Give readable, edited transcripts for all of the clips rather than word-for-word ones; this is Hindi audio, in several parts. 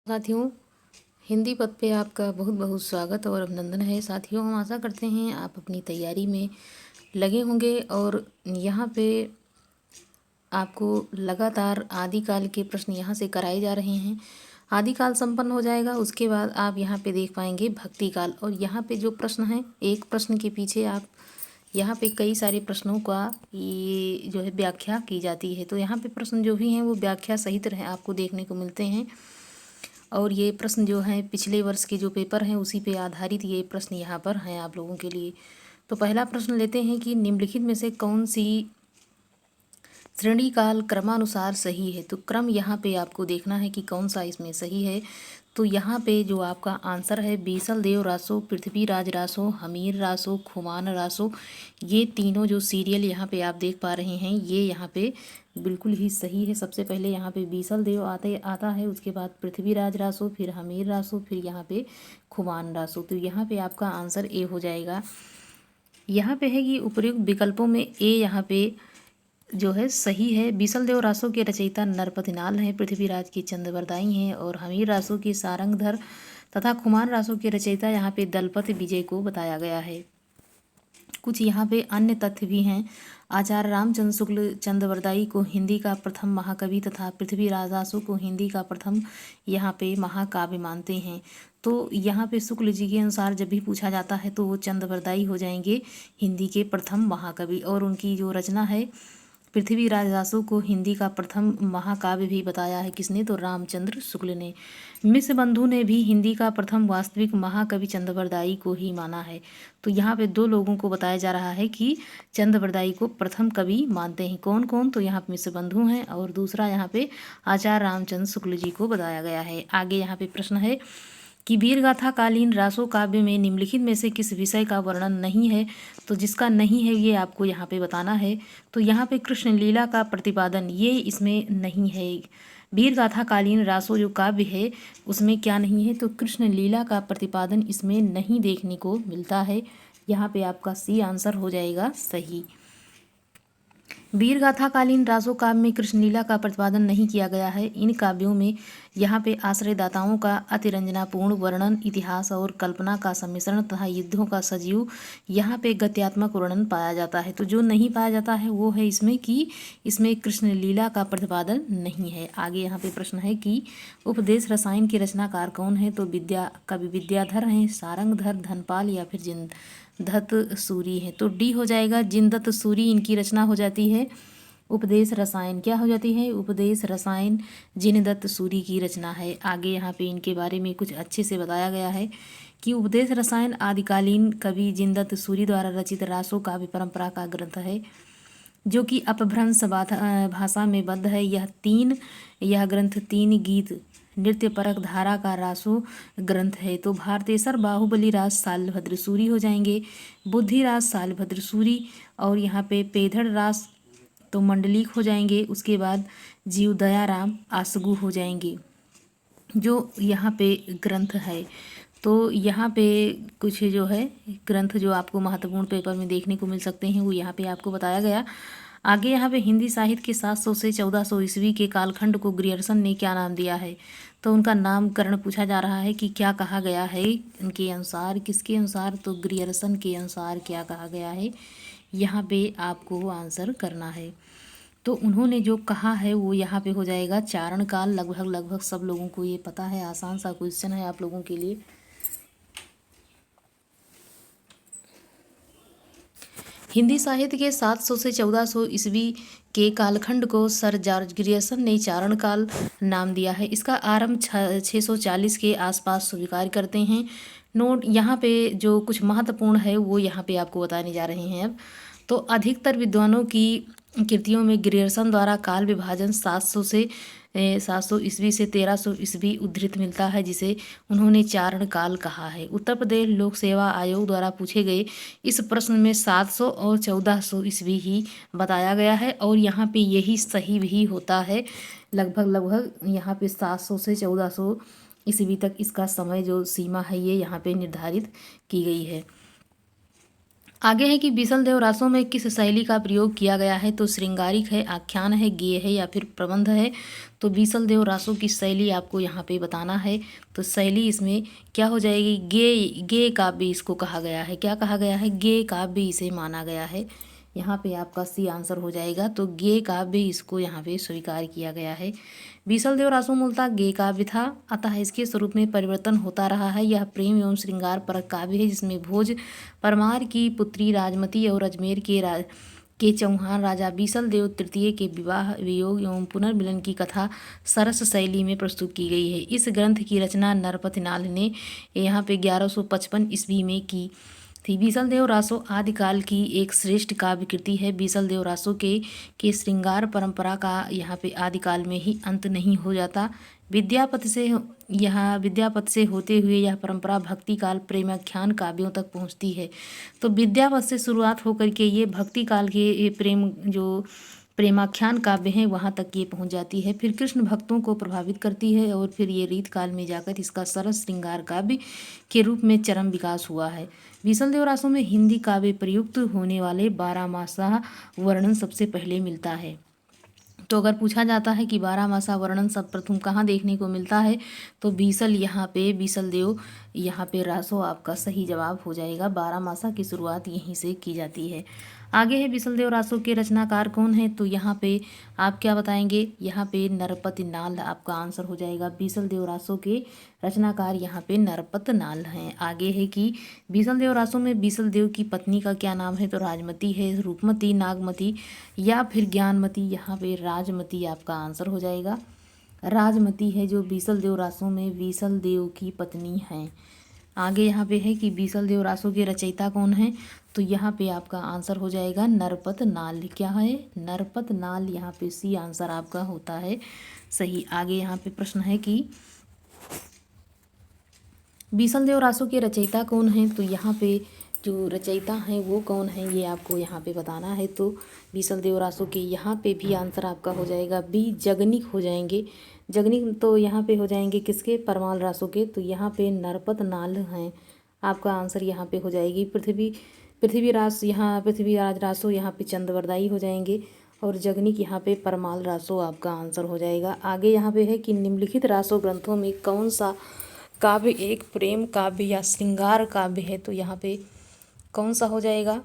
साथियों, हिंदी पद पे आपका बहुत बहुत स्वागत और अभिनंदन है। साथियों, हम आशा करते हैं आप अपनी तैयारी में लगे होंगे और यहाँ पे आपको लगातार आदिकाल के प्रश्न यहाँ से कराए जा रहे हैं। आदिकाल संपन्न हो जाएगा, उसके बाद आप यहाँ पे देख पाएंगे भक्ति काल। और यहाँ पे जो प्रश्न है, एक प्रश्न के पीछे आप यहाँ पे कई सारे प्रश्नों का ये जो है व्याख्या की जाती है। तो यहाँ पे प्रश्न जो भी हैं वो व्याख्या सहित रहे आपको देखने को मिलते हैं। और ये प्रश्न जो हैं पिछले वर्ष के जो पेपर हैं उसी पे आधारित ये प्रश्न यहाँ पर हैं आप लोगों के लिए। तो पहला प्रश्न लेते हैं कि निम्नलिखित में से कौन सी श्रेणी काल क्रमानुसार सही है। तो क्रम यहाँ पे आपको देखना है कि कौन सा इसमें सही है। तो यहाँ पे जो आपका आंसर है बीसल देव रासो, पृथ्वीराज रासो, हमीर रासो, खुमान रासो, ये तीनों जो सीरियल यहाँ पे आप देख पा रहे हैं ये यहाँ पे बिल्कुल ही सही है। सबसे पहले यहाँ पे बीसल देव आता है, उसके बाद पृथ्वीराज रासो, फिर हमीर रासो, फिर यहाँ पे खुमान रासो। तो यहाँ पे आपका आंसर ए हो जाएगा। यहाँ पे है कि उपयुक्त विकल्पों में ए यहाँ पे जो है सही है। बीसल देव रासो के रचयिता नरपतिनाल हैं, पृथ्वीराज की चंद्रवरदाई हैं और हमीर रासो की सारंगधर तथा खुमान रासो के रचयिता यहाँ पे दलपति विजय को बताया गया है। कुछ यहाँ पे अन्य तथ्य भी हैं। आचार्य रामचंद्र शुक्ल चंद्रवरदाई को हिंदी का प्रथम महाकवि तथा पृथ्वीराज रासो को हिंदी का प्रथम यहाँ पे महाकाव्य मानते हैं। तो यहाँ पे शुक्ल जी के अनुसार जब भी पूछा जाता है तो वो चंद्रवरदाई हो जाएंगे हिंदी के प्रथम महाकवि। और उनकी जो रचना है पृथ्वीराज रासो को हिंदी का प्रथम महाकाव्य भी बताया है किसने, तो रामचंद्र शुक्ल ने। मिश्र बंधु ने भी हिंदी का प्रथम वास्तविक महाकवि चंद्रवरदाई को ही माना है। तो यहाँ पे दो लोगों को बताया जा रहा है कि चंद्रवरदाई को प्रथम कवि मानते हैं। कौन कौन, तो यहाँ पे मिश्र बंधु हैं और दूसरा यहाँ पे आचार्य रामचंद्र शुक्ल जी को बताया गया है। आगे यहाँ पे प्रश्न है कि वीरगाथा कालीन रासो काव्य में निम्नलिखित में से किस विषय का वर्णन नहीं है। तो जिसका नहीं है ये आपको यहाँ पे बताना है। तो यहाँ पे कृष्ण लीला का प्रतिपादन ये इसमें नहीं है। वीरगाथा कालीन रासो जो काव्य है उसमें क्या नहीं है, तो कृष्ण लीला का प्रतिपादन इसमें नहीं देखने को मिलता है। यहाँ पे आपका सी आंसर हो जाएगा सही। वीरगाथा कालीन रासो काव्य में कृष्णलीला का प्रतिपादन नहीं किया गया है। इन काव्यों में यहाँ पे आश्रयदाताओं का अतिरंजनापूर्ण वर्णन, इतिहास और कल्पना का सम्मिश्रण तथा युद्धों का सजीव यहाँ पे गद्यात्मक वर्णन पाया जाता है। तो जो नहीं पाया जाता है वो है इसमें कि इसमें कृष्णलीला का प्रतिपादन नहीं है। आगे यहाँ पे प्रश्न है कि उपदेश रसायन के रचनाकार कौन है। तो कवि विद्याधर हैं, सारंगधर, धनपाल या फिर जिनदत्त सूरी है। तो डी हो जाएगा, जिनदत्त सूरी इनकी रचना हो जाती है। उपदेश रसायन क्या हो जाती है, उपदेश रसायन जिनदत्त सूरी की रचना है। आगे यहाँ पे इनके बारे में कुछ अच्छे से बताया गया है कि उपदेश रसायन आदिकालीन कवि जिनदत्त सूरी द्वारा रचित रासो काव्य परंपरा का ग्रंथ है जो कि अपभ्रंश भाषा में बद्ध है। यह ग्रंथ 3 गीत नृत्य परक धारा का रासो ग्रंथ है। तो भारतेश्वर बाहुबली राज शालभद्र सूरी हो जाएंगे, बुद्धि राज शालभद्र सूरी और यहाँ पे पेधड़ राज तो मंडलिक हो जाएंगे। उसके बाद जीव दयाराम आसगु हो जाएंगे जो यहाँ पे ग्रंथ है। तो यहाँ पे कुछ जो है ग्रंथ जो आपको महत्वपूर्ण पेपर में देखने को मिल सकते हैं वो यहाँ पे आपको बताया गया। आगे यहाँ पे हिंदी साहित्य के 700 से 1400 ईस्वी के कालखंड को ग्रियर्सन ने क्या नाम दिया है। तो उनका नामकरण पूछा जा रहा है कि क्या कहा गया है इनके अनुसार, किसके अनुसार, तो ग्रियर्सन के अनुसार क्या कहा गया है। यहाँ पे आपको आंसर करना है। तो उन्होंने जो कहा है वो यहाँ पे हो जाएगा चारण काल। लगभग सब लोगों को ये पता है, आसान सा क्वेश्चन है आप लोगों के लिए। हिंदी साहित्य के 700 से 1400 ईस्वी के कालखंड को सर जॉर्ज ग्रियर्सन ने चारण काल नाम दिया है। इसका आरंभ 640 के आसपास स्वीकार करते हैं। नोट यहाँ पे जो कुछ महत्वपूर्ण है वो यहाँ पे आपको बताने जा रहे हैं। अब तो अधिकतर विद्वानों की कृतियों में ग्रियर्सन द्वारा काल विभाजन 700 ईस्वी से 1300 ईस्वी उद्धृत मिलता है, जिसे उन्होंने चारण काल कहा है। उत्तर प्रदेश लोक सेवा आयोग द्वारा पूछे गए इस प्रश्न में 700 और 1400 ईस्वी ही बताया गया है और यहाँ पे यही सही भी होता है। लगभग यहाँ पे 700 से 1400 ईस्वी तक इसका समय जो सीमा है ये यहाँ पे निर्धारित की गई है। आगे है कि बीसलदेव रासों में किस शैली का प्रयोग किया गया है, तो श्रृंगारिक है, आख्यान है, गेय है या फिर प्रबंध है। तो बीसलदेव रासों की शैली आपको यहाँ पे बताना है। तो शैली इसमें क्या हो जाएगी, गेय काव्य इसको कहा गया है। क्या कहा गया है, गेय काव्य इसे माना गया है। यहाँ पे आपका सी आंसर हो जाएगा। तो गेय काव्य इसको यहाँ पे स्वीकार किया गया है। बीसलदेव रासो मूलतः गेय काव्य था, अतः इसके स्वरूप में परिवर्तन होता रहा है। यह प्रेम एवं श्रृंगार परक काव्य है, जिसमें भोज परमार की पुत्री राजमती और अजमेर के चौहान राजा बीसलदेव तृतीय के विवाह, वियोग एवं पुनर्मिलन की कथा सरस शैली में प्रस्तुत की गई है। इस ग्रंथ की रचना नरपतिनाल ने यहाँ पे 1155 ईस्वी में की थी। बीसलदेव रासो आदिकाल की एक श्रेष्ठ काव्य कृति है। बीसलदेव रासो के श्रृंगार परंपरा का यहाँ पे आदिकाल में ही अंत नहीं हो जाता। विद्यापति से होते हुए यह परंपरा भक्ति काल प्रेमाख्यान काव्यों तक पहुँचती है। तो विद्यापति से शुरुआत होकर के ये भक्ति काल के ये प्रेमाख्यान काव्य हैं वहाँ तक ये पहुँच जाती है। फिर कृष्ण भक्तों को प्रभावित करती है और फिर ये रीत काल में जाकर इसका सरस श्रृंगार काव्य के रूप में चरम विकास हुआ है। बीसलदेव रासों में हिंदी काव्य प्रयुक्त होने वाले 12मासा वर्णन सबसे पहले मिलता है। तो अगर पूछा जाता है कि 12मासा वर्णन सर्वप्रथम कहाँ देखने को मिलता है, तो बीसलदेव यहाँ पे रासो आपका सही जवाब हो जाएगा। 12मासा की शुरुआत यहीं से की जाती है। आगे है बीसलदेव रासो के रचनाकार कौन है, तो यहाँ पे आप क्या बताएंगे, यहाँ पे नरपतनाल आपका आंसर हो जाएगा। बीसलदेव रासो के रचनाकार यहाँ पे नरपतनाल हैं। आगे है कि बीसलदेव रासो में बीसलदेव की पत्नी का क्या नाम है, तो राजमती है, रूपमती, नागमती या फिर ज्ञानमती। यहाँ पे राजमती आपका आंसर हो जाएगा। राजमती है जो बीसलदेव रासो में बीसलदेव की पत्नी हैं। आगे यहाँ पे है कि बीसलदेव रासो के रचयिता कौन है, तो यहाँ पे आपका आंसर हो जाएगा नरपतनाल। क्या है, नरपतनाल। यहाँ पे सी आंसर आपका होता है सही। आगे यहाँ पे प्रश्न है कि बीसलदेव रासो के रचयिता कौन हैं, तो यहाँ पे जो रचयिता हैं वो कौन है ये आपको यहाँ पे बताना है। तो बीसलदेव रासो के यहाँ पे भी आंसर आपका हो जाएगा बी, जगनिक हो जाएंगे। जगनिक तो यहाँ पे हो जाएंगे किसके, परमाल रासो के। तो यहाँ पे नरपतनाल हैं, आपका आंसर यहाँ पे हो जाएगी पृथ्वीराज रासो यहाँ पे चंद्रवरदाई हो जाएंगे और जगनिक यहाँ पे परमाल रासो आपका आंसर हो जाएगा। आगे यहाँ पे है कि निम्नलिखित रासो ग्रंथों में कौन सा काव्य एक प्रेम काव्य या श्रृंगार काव्य है, तो यहाँ पे कौन सा हो जाएगा,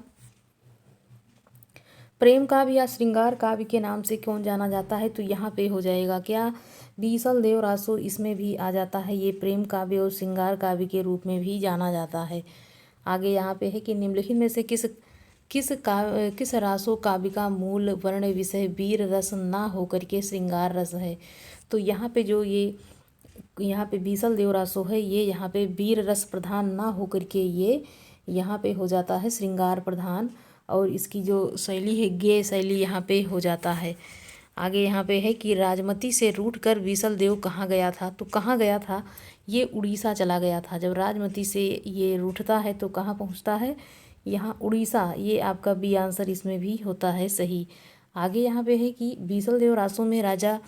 प्रेम काव्य या श्रृंगार काव्य के नाम से कौन जाना जाता है, तो यहाँ पे हो जाएगा क्या, बीसलदेव रासो इसमें भी आ जाता है। ये प्रेम काव्य और श्रृंगार काव्य के रूप में भी जाना जाता है। आगे यहाँ पे है कि निम्नलिखित में से किस रासो काव्य का मूल वर्ण विषय वीर रस ना होकर के श्रृंगार रस है। तो यहाँ पे यहाँ पे बीसलदेव रासो है ये यहाँ पे वीर रस प्रधान ना होकर के ये यहाँ पे हो जाता है श्रृंगार प्रधान, और इसकी जो शैली है गेय शैली यहाँ पे हो जाता है। आगे यहाँ पे है कि राजमती से रूठकर बीसलदेव कहाँ गया था, तो कहाँ गया था, ये उड़ीसा चला गया था। जब राजमती से ये रूठता है तो कहाँ पहुँचता है, यहाँ उड़ीसा। ये आपका बी आंसर इसमें भी होता है सही। आगे यहाँ पे है कि बीसलदेव रासो में राजा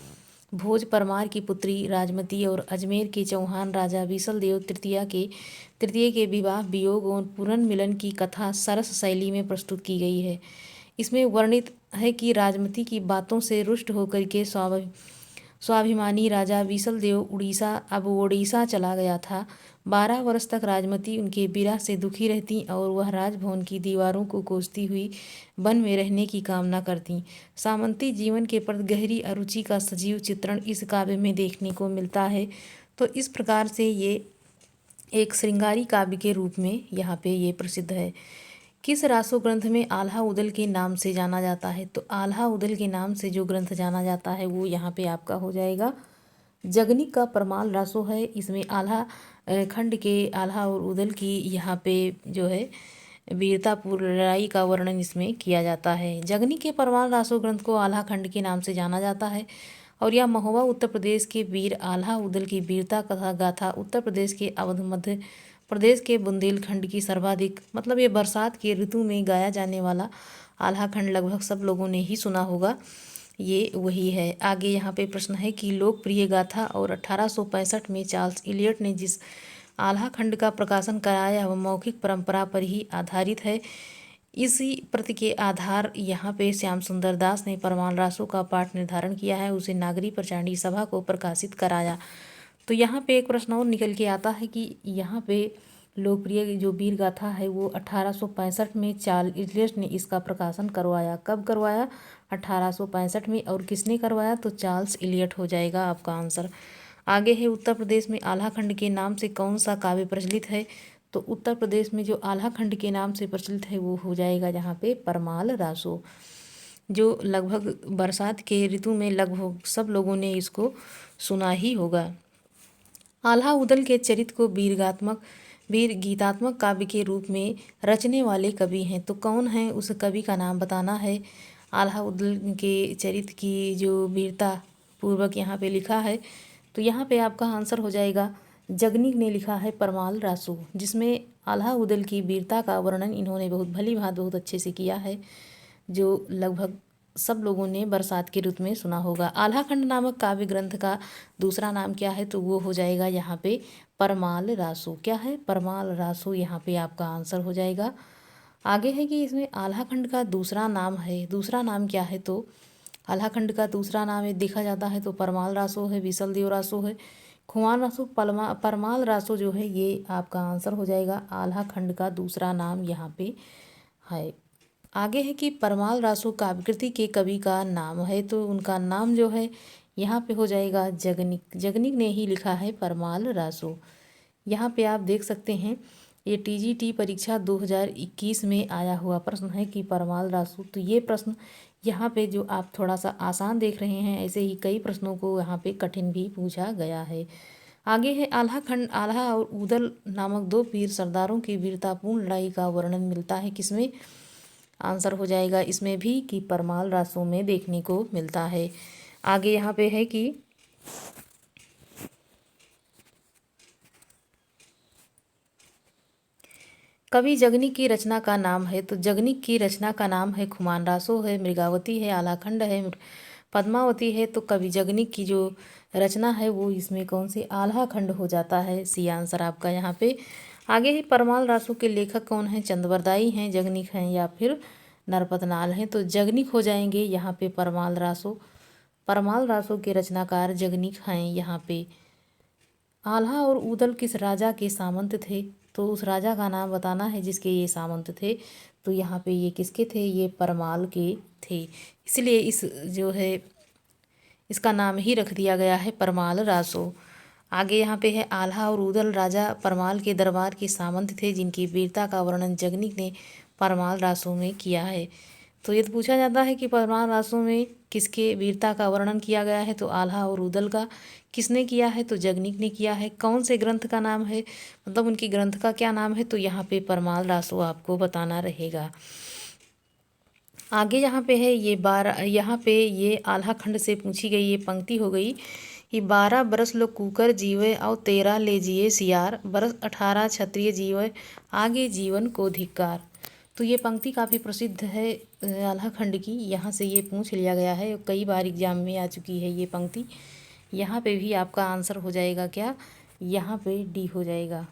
भोज परमार की पुत्री राजमती और अजमेर के चौहान राजा बीसलदेव तृतीय के विवाह, वियोग और पुनर्मिलन की कथा सरस शैली में प्रस्तुत की गई है। इसमें वर्णित है कि राजमती की बातों से रुष्ट होकर के स्वाभिमानी राजा बीसलदेव उड़ीसा चला गया था। 12 वर्ष तक राजमती उनके विरह से दुखी रहती और वह राजभवन की दीवारों को कोसती हुई वन में रहने की कामना करती। सामंती जीवन के प्रति गहरी अरुचि का सजीव चित्रण इस काव्य में देखने को मिलता है। तो इस प्रकार से ये एक श्रृंगारी काव्य के रूप में यहाँ पे ये प्रसिद्ध है। किस रासो ग्रंथ में आल्हा उदल के नाम से जाना जाता है, तो आल्हा उदल के नाम से जो ग्रंथ जाना जाता है वो यहाँ पे आपका हो जाएगा जगनिक का परमाल रासो है। इसमें आल्हा खंड के आल्हा और उदल की यहाँ पे जो है वीरतापूर्ण लड़ाई का वर्णन इसमें किया जाता है। जगनिक के परमाल रासो ग्रंथ को आल्हा खंड के नाम से जाना जाता है और यह महोबा उत्तर प्रदेश के वीर आल्हा उदल की वीरता कथा गाथा उत्तर प्रदेश के अवध मध्य प्रदेश के बुंदेलखंड की सर्वाधिक, मतलब ये बरसात के ऋतु में गाया जाने वाला आल्हा खंड लगभग सब लोगों ने ही सुना होगा, ये वही है। आगे यहाँ पे प्रश्न है कि लोकप्रिय गाथा और 1865 में चार्ल्स इलियट ने जिस आल्हा खंड का प्रकाशन कराया वह मौखिक परंपरा पर ही आधारित है। इसी प्रति के आधार यहाँ पे श्याम सुंदर दास ने परमाल रासो का पाठ निर्धारण किया है, उसे नागरी प्रचारणी सभा को प्रकाशित कराया। तो यहाँ पे एक प्रश्न और निकल के आता है कि यहाँ पे लोकप्रिय जो वीर गाथा है वो 1865 में चार्ल्स इलियट ने इसका प्रकाशन करवाया। कब करवाया? 1865 में। और किसने करवाया? तो चार्ल्स इलियट हो जाएगा आपका आंसर। आगे है, उत्तर प्रदेश में आल्हा खंड के नाम से कौन सा काव्य प्रचलित है? तो उत्तर प्रदेश में जो आल्हा खंड के नाम से प्रचलित है वो हो जाएगा यहाँ पे परमाल रासो, जो लगभग बरसात के ऋतु में लगभग सब लोगों ने इसको सुना ही होगा। आल्हा उदल के चरित्र को वीर गीतात्मक काव्य के रूप में रचने वाले कवि हैं। तो कौन है, उस कवि का नाम बताना है। आल्हा उदल के चरित्र की जो वीरता पूर्वक यहाँ पे लिखा है, तो यहाँ पे आपका आंसर हो जाएगा जगनीक ने लिखा है परमाल रासो, जिसमें आल्हा उदल की वीरता का वर्णन इन्होंने बहुत भली भांति बहुत अच्छे से किया है, जो लगभग सब लोगों ने बरसात के ऋतु में सुना होगा। आल्हा खंड नामक काव्य ग्रंथ का दूसरा नाम क्या है? तो वो हो जाएगा यहाँ पे परमाल रासो। क्या है? परमाल रासो यहाँ पे आपका आंसर हो जाएगा। आगे है कि इसमें आल्हा खंड का दूसरा नाम है, दूसरा नाम क्या है? तो आल्हा खंड का दूसरा नाम है देखा जाता है तो परमाल रासो है, विसल देव रासो है, खुमान रासो, परमाल रासो जो है ये आपका आंसर हो जाएगा। आल्हा खंड का दूसरा नाम यहाँ पे है। आगे है कि परमाल रासो काव्यकृति के कवि का नाम है, तो उनका नाम जो है यहाँ पे हो जाएगा जगनीक। जगनीक ने ही लिखा है परमाल रासो। यहाँ पे आप देख सकते हैं ये टीजीटी परीक्षा 2021 में आया हुआ प्रश्न है कि परमाल रासो। तो ये प्रश्न यहाँ पे जो आप थोड़ा सा आसान देख रहे हैं, ऐसे ही कई प्रश्नों को यहाँ पे कठिन भी पूछा गया है। आगे है आल्हा खंड, आल्हा और उदल नामक दो वीर सरदारों की वीरतापूर्ण लड़ाई का वर्णन मिलता है किसमें? आंसर हो जाएगा इसमें भी कि परमाल रासो में देखने को मिलता है। आगे यहाँ पे है कि कवि जगनीक की रचना का नाम है, तो जगनीक की रचना का नाम है खुमान रासो है, मृगावती है, आल्हा खंड है, पद्मावती है। तो कवि जगनीक की जो रचना है वो इसमें कौन सी? आल्हा खंड हो जाता है। सी आंसर आपका यहाँ पे। आगे ही परमाल रासो के लेखक कौन हैं? चंद्रवरदाई हैं, जगनीक हैं या फिर नरपतनाल हैं? तो जगनीक हो जाएंगे यहाँ पे परमाल रासो। परमाल रासो के रचनाकार जगनीक हैं यहाँ पे। आल्हा और उदल किस राजा के सामंत थे? तो उस राजा का नाम बताना है जिसके ये सामंत थे। तो यहाँ पे ये किसके थे? ये परमाल के थे, इसलिए इस जो है इसका नाम ही रख दिया गया है परमाल रासो। आगे यहाँ पे है आल्हा और उदल राजा परमाल के दरबार के सामंत थे जिनकी वीरता का वर्णन जगनीक ने परमाल रासो में किया है। तो ये तो पूछा जाता है कि परमाल रासो में किसके वीरता का वर्णन किया गया है? तो आल्हा और उदल का। किसने किया है? तो जगनीक ने किया है। कौन से ग्रंथ का नाम है, मतलब उनकी ग्रंथ का क्या नाम है? तो यहाँ पे परमाल रासो आपको बताना रहेगा। आगे यहाँ पे है यहाँ पे ये आल्हा खंड से पूछी गई ये पंक्ति हो गई कि 12 बरस लो कूकर जीवे और 13 ले जिए सियार, बरस 18 क्षत्रिय जीवे आगे जीवन को धिक्कार। तो ये पंक्ति काफ़ी प्रसिद्ध है आल्हा खंड की, यहाँ से ये पूछ लिया गया है, कई बार एग्जाम में आ चुकी है ये पंक्ति। यहाँ पे भी आपका आंसर हो जाएगा क्या? यहाँ पे डी हो जाएगा।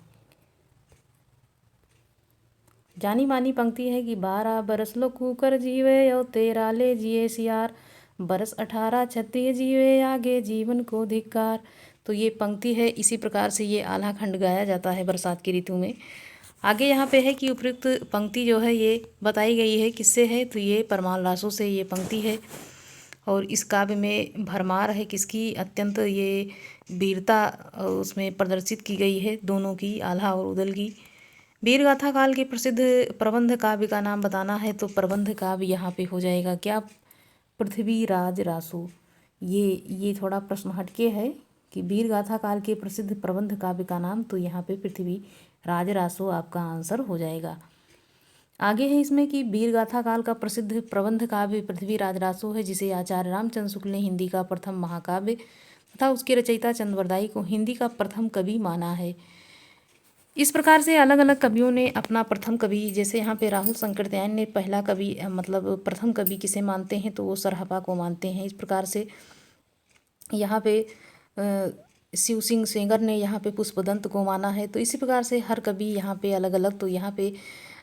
जानी मानी पंक्ति है कि 12 बरस लो कूकर जीवे और 13 ले जिए सियार, बरस 18 क्षत्रिय जीवे आगे जीवन को धिक्कार। तो ये पंक्ति है, इसी प्रकार से ये आल्हा खंड गाया जाता है बरसात की ऋतु में। आगे यहाँ पे है कि उपयुक्त पंक्ति जो है ये बताई गई है किससे है? तो ये परमाल रासो से ये पंक्ति है। और इस काव्य में भरमार है किसकी? अत्यंत ये वीरता उसमें प्रदर्शित की गई है दोनों की, आल्हा और उदल की। वीर गाथा काल के प्रसिद्ध प्रबंध काव्य का नाम बताना है, तो प्रबंध काव्य यहाँ पे हो जाएगा क्या? पृथ्वीराज रासो। ये थोड़ा प्रश्न हटके है कि वीर गाथा काल के प्रसिद्ध प्रबंध काव्य का नाम, तो यहाँ पे पृथ्वीराज रासो आपका आंसर हो जाएगा। आगे है इसमें कि वीर गाथा काल का प्रसिद्ध प्रबंध काव्य पृथ्वीराज रासो है, जिसे आचार्य रामचंद्र शुक्ल ने हिंदी का प्रथम महाकाव्य तथा उसके रचयिता चंद्रवरदाई को हिंदी का प्रथम कवि माना है। इस प्रकार से अलग अलग कवियों ने अपना प्रथम कवि, जैसे यहाँ पे राहुल शंकरदयाल ने पहला कवि मतलब प्रथम कवि किसे मानते हैं? तो वो सरहपा को मानते हैं। इस प्रकार से यहाँ पे शिव सिंह सेंगर ने यहाँ पे पुष्पदंत को माना है। तो इसी प्रकार से हर कवि यहाँ पे अलग अलग, तो यहाँ पे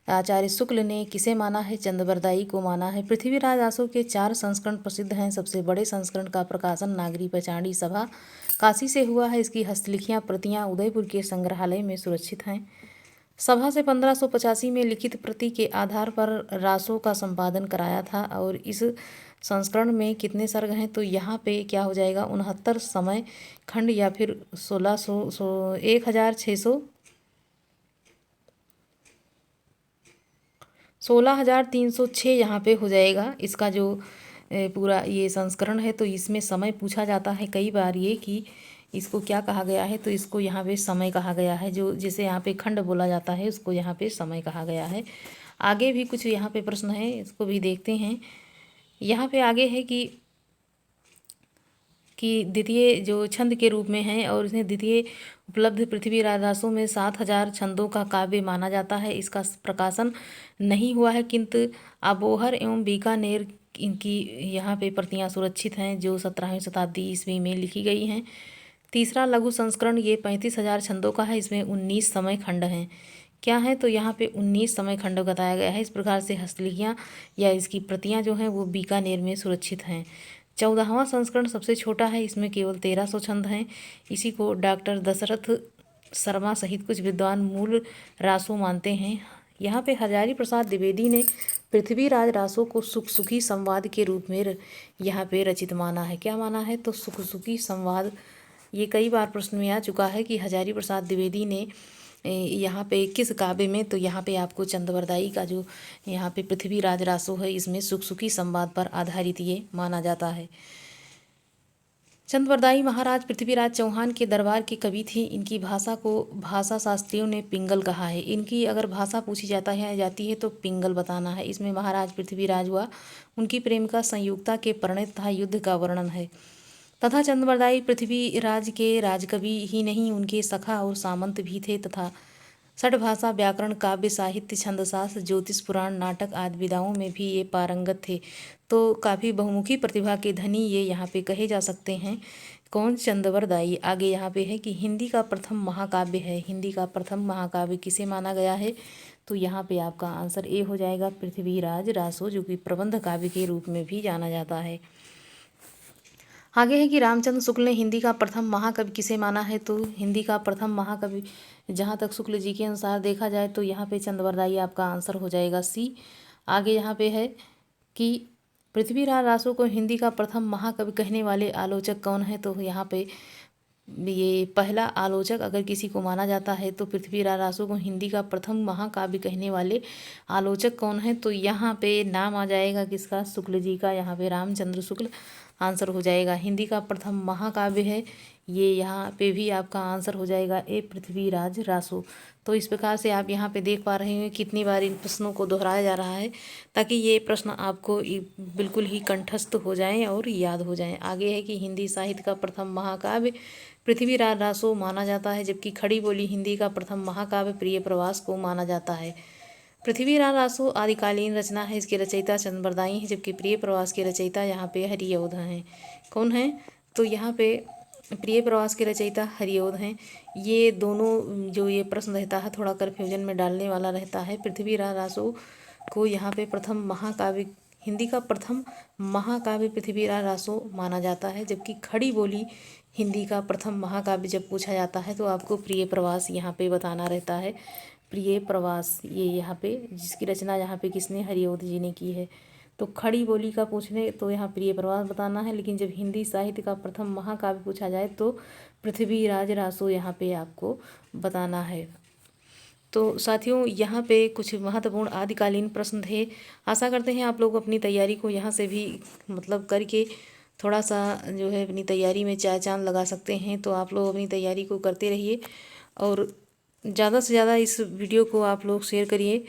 आचार्य शुक्ल ने किसे माना है? चंद्रवरदायी को माना है। पृथ्वीराज रासो के 4 संस्करण प्रसिद्ध हैं। सबसे बड़े संस्करण का प्रकाशन नागरी पचाड़ी सभा काशी से हुआ है। इसकी हस्तलिखियाँ प्रतियाँ उदयपुर के संग्रहालय में सुरक्षित हैं। सभा से 1585 में लिखित प्रति के आधार पर रासो का संपादन कराया था। और इस संस्करण में कितने सर्ग हैं? तो यहाँ पे क्या हो जाएगा, 69 समय खंड या फिर 16,306 यहाँ पे हो जाएगा इसका जो पूरा ये संस्करण है। तो इसमें समय पूछा जाता है कई बार ये कि इसको क्या कहा गया है, तो इसको यहाँ पे समय कहा गया है। जो जिसे यहाँ पे खंड बोला जाता है उसको यहाँ पे समय कहा गया है। आगे भी कुछ यहाँ पे प्रश्न है, इसको भी देखते हैं। यहाँ पे आगे है कि द्वितीय जो छंद के रूप में है और इसने द्वितीय उपलब्ध पृथ्वीराज रासो में 7,000 छंदों का काव्य माना जाता है। इसका प्रकाशन नहीं हुआ है, किंतु अबोहर एवं बीकानेर इनकी यहाँ पे प्रतियाँ सुरक्षित हैं जो 17वीं शताब्दी ईस्वी में लिखी गई हैं। तीसरा लघु संस्करण ये 35,000 छंदों का है। इसमें 19 समय खंड हैं। क्या है, तो यहाँ पे 19 समय खंड बताया गया है। इस प्रकार से हस्तलिखियाँ या इसकी प्रतियाँ जो हैं वो बीकानेर में सुरक्षित हैं। 14वां संस्करण सबसे छोटा है। इसमें केवल 1300 छंद हैं। इसी को डॉक्टर दशरथ शर्मा सहित कुछ विद्वान मूल रासो मानते हैं। यहाँ पे हजारी प्रसाद द्विवेदी ने पृथ्वीराज रासो को सुख सुखी संवाद के रूप में यहाँ पे रचित माना है। क्या माना है, तो सुख सुखी संवाद। ये कई बार प्रश्न में आ चुका है कि हजारी प्रसाद द्विवेदी ने यहाँ पे किस काव्य में, तो यहाँ पे आपको चंद्रवरदायी का जो यहाँ पे पृथ्वीराज रासो है इसमें सुख सुखी संवाद पर आधारित ये माना जाता है। चंद्रवरदायी महाराज पृथ्वीराज चौहान के दरबार के कवि थे। इनकी भाषा को भाषा शास्त्रियों ने पिंगल कहा है। इनकी अगर भाषा पूछी जाती है तो पिंगल बताना है। इसमें महाराज पृथ्वीराज हुआ, उनकी प्रेम का संयुक्ता के परिणय तथा युद्ध का वर्णन है। तथा चंद्रवरदायी पृथ्वीराज के राजकवि ही नहीं, उनके सखा और सामंत भी थे तथा षटभाषा, व्याकरण, काव्य, साहित्य, छंदशास्त्र, ज्योतिष, पुराण, नाटक आदि विधाओं में भी ये पारंगत थे। तो काफ़ी बहुमुखी प्रतिभा के धनी ये यहाँ पे कहे जा सकते हैं। कौन? चंद्रवरदायी। आगे यहाँ पे है कि हिंदी का प्रथम महाकाव्य है। हिंदी का प्रथम महाकाव्य किसे माना गया है, तो यहाँ पे आपका आंसर ए हो जाएगा, पृथ्वीराज रासो, जो कि प्रबंध काव्य के रूप में भी जाना जाता है। आगे है कि रामचंद्र शुक्ल ने हिंदी का प्रथम महाकवि किसे माना है, तो हिंदी का प्रथम महाकवि जहाँ तक शुक्ल जी के अनुसार देखा जाए तो यहाँ पे चंद्रवरदायी आपका आंसर हो जाएगा सी। आगे यहाँ पे है कि पृथ्वीराज रासो को हिंदी का प्रथम महाकवि कहने वाले आलोचक कौन है, तो यहाँ पे ये पहला आलोचक अगर किसी को माना जाता है तो पृथ्वीराज रासो को हिंदी का प्रथम महाकाव्य कहने वाले आलोचक कौन है, तो यहाँ पे नाम आ जाएगा किसका? शुक्ल जी का। यहाँ पे रामचंद्र शुक्ल आंसर हो जाएगा। हिंदी का प्रथम महाकाव्य है ये, यहाँ पे भी आपका आंसर हो जाएगा ए, पृथ्वीराज रासो। तो इस प्रकार से आप यहाँ पे देख पा रहे हैं कितनी बार इन प्रश्नों को दोहराया जा रहा है ताकि ये प्रश्न आपको बिल्कुल ही कंठस्थ हो जाएं और याद हो जाएं। आगे है कि हिंदी साहित्य का प्रथम महाकाव्य पृथ्वीराज रासो माना जाता है, जबकि खड़ी बोली हिंदी का प्रथम महाकाव्य प्रिय प्रवास को माना जाता है। पृथ्वीराज रासो आदिकालीन रचना है। इसके रचयिता चंद्रवरदायी हैं, जबकि प्रिय प्रवास के रचयिता यहाँ पे हरिऔध हैं। कौन हैं, तो यहाँ पे प्रिय प्रवास के रचयिता हरिऔध हैं। ये दोनों जो ये प्रश्न रहता है थोड़ा कन्फ्यूजन में डालने वाला रहता है। पृथ्वीराज रासो को यहाँ पे प्रथम महाकाव्य, हिंदी का प्रथम महाकाव्य पृथ्वीराज रासो माना जाता है, जबकि खड़ी बोली हिंदी का प्रथम महाकाव्य जब पूछा जाता है तो आपको प्रिय प्रवास यहाँ पे बताना रहता है। प्रिय प्रवास ये यहाँ पे जिसकी रचना यहाँ पे किसने? हरिऔध जी ने की है। तो खड़ी बोली का पूछने तो यहाँ प्रिय प्रवास बताना है, लेकिन जब हिंदी साहित्य का प्रथम महाकाव्य पूछा जाए तो पृथ्वीराज रासो यहाँ पे आपको बताना है। तो साथियों यहाँ पे कुछ महत्वपूर्ण आदिकालीन प्रश्न थे। आशा करते हैं आप लोग अपनी तैयारी को यहाँ से भी मतलब करके थोड़ा सा जो है अपनी तैयारी में चार चांद लगा सकते हैं। तो आप लोग अपनी तैयारी को करते रहिए और ज़्यादा से ज़्यादा इस वीडियो को आप लोग शेयर करिए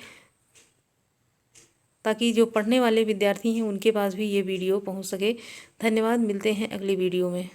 ताकि जो पढ़ने वाले विद्यार्थी हैं उनके पास भी ये वीडियो पहुंच सके। धन्यवाद, मिलते हैं अगली वीडियो में।